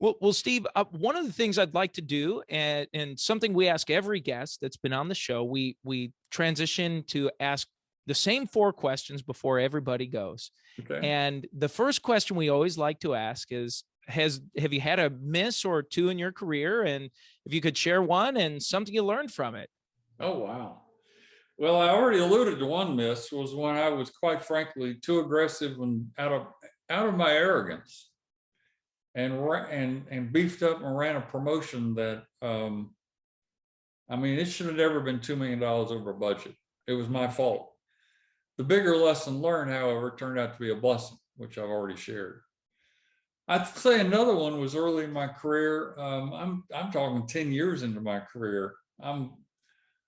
Well, Steve, one of the things I'd like to do, and something we ask every guest that's been on the show, we transition to ask the same four questions before everybody goes. Okay. And the first question we always like to ask is, have you had a miss or two in your career? And if you could share one and something you learned from it. Oh, wow. Well, I already alluded to one miss was when I was quite frankly too aggressive and out of my arrogance and beefed up and ran a promotion that I mean, it should have never been $2 million over budget. It was my fault. The bigger lesson learned, however, turned out to be a blessing, which I've already shared. I'd say another one was early in my career. I'm talking 10 years into my career.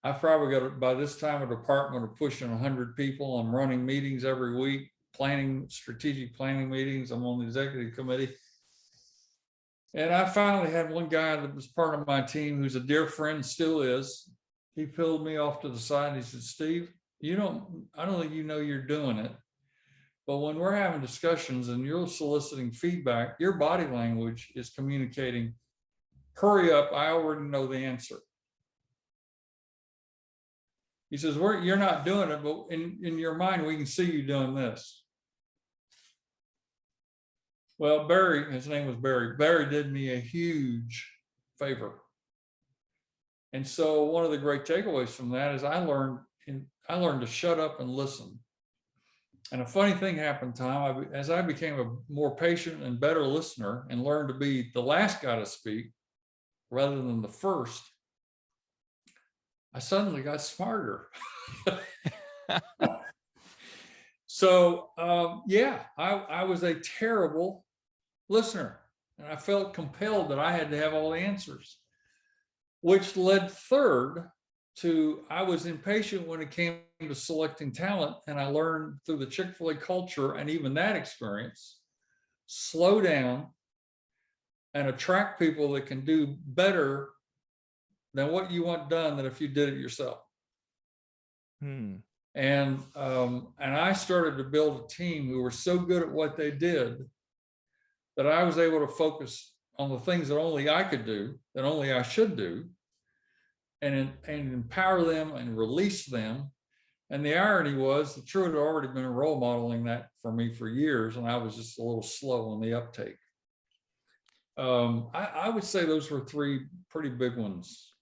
I've probably got, by this time, a department of pushing 100 people. I'm running meetings every week, strategic planning meetings. I'm on the executive committee. And I finally had one guy that was part of my team who's a dear friend, still is. He pulled me off to the side and he said, Steve, I don't think you know you're doing it. But when we're having discussions and you're soliciting feedback, your body language is communicating, hurry up, I already know the answer. He says, you're not doing it, but in your mind, we can see you doing this. Well, Barry, his name was Barry. Barry did me a huge favor. And so one of the great takeaways from that is I learned to shut up and listen. And a funny thing happened, Tom, as I became a more patient and better listener and learned to be the last guy to speak rather than the first, I suddenly got smarter. So, I was a terrible listener, and I felt compelled that I had to have all the answers, which led third to I was impatient when it came to selecting talent, and I learned through the Chick-fil-A culture and even that experience, slow down and attract people that can do better than what you want done than if you did it yourself. And I started to build a team who were so good at what they did that I was able to focus on the things that only I could do, that only I should do, and empower them and release them. And the irony was the Truett had already been role modeling that for me for years, and I was just a little slow on the uptake. I would say those were three pretty big ones.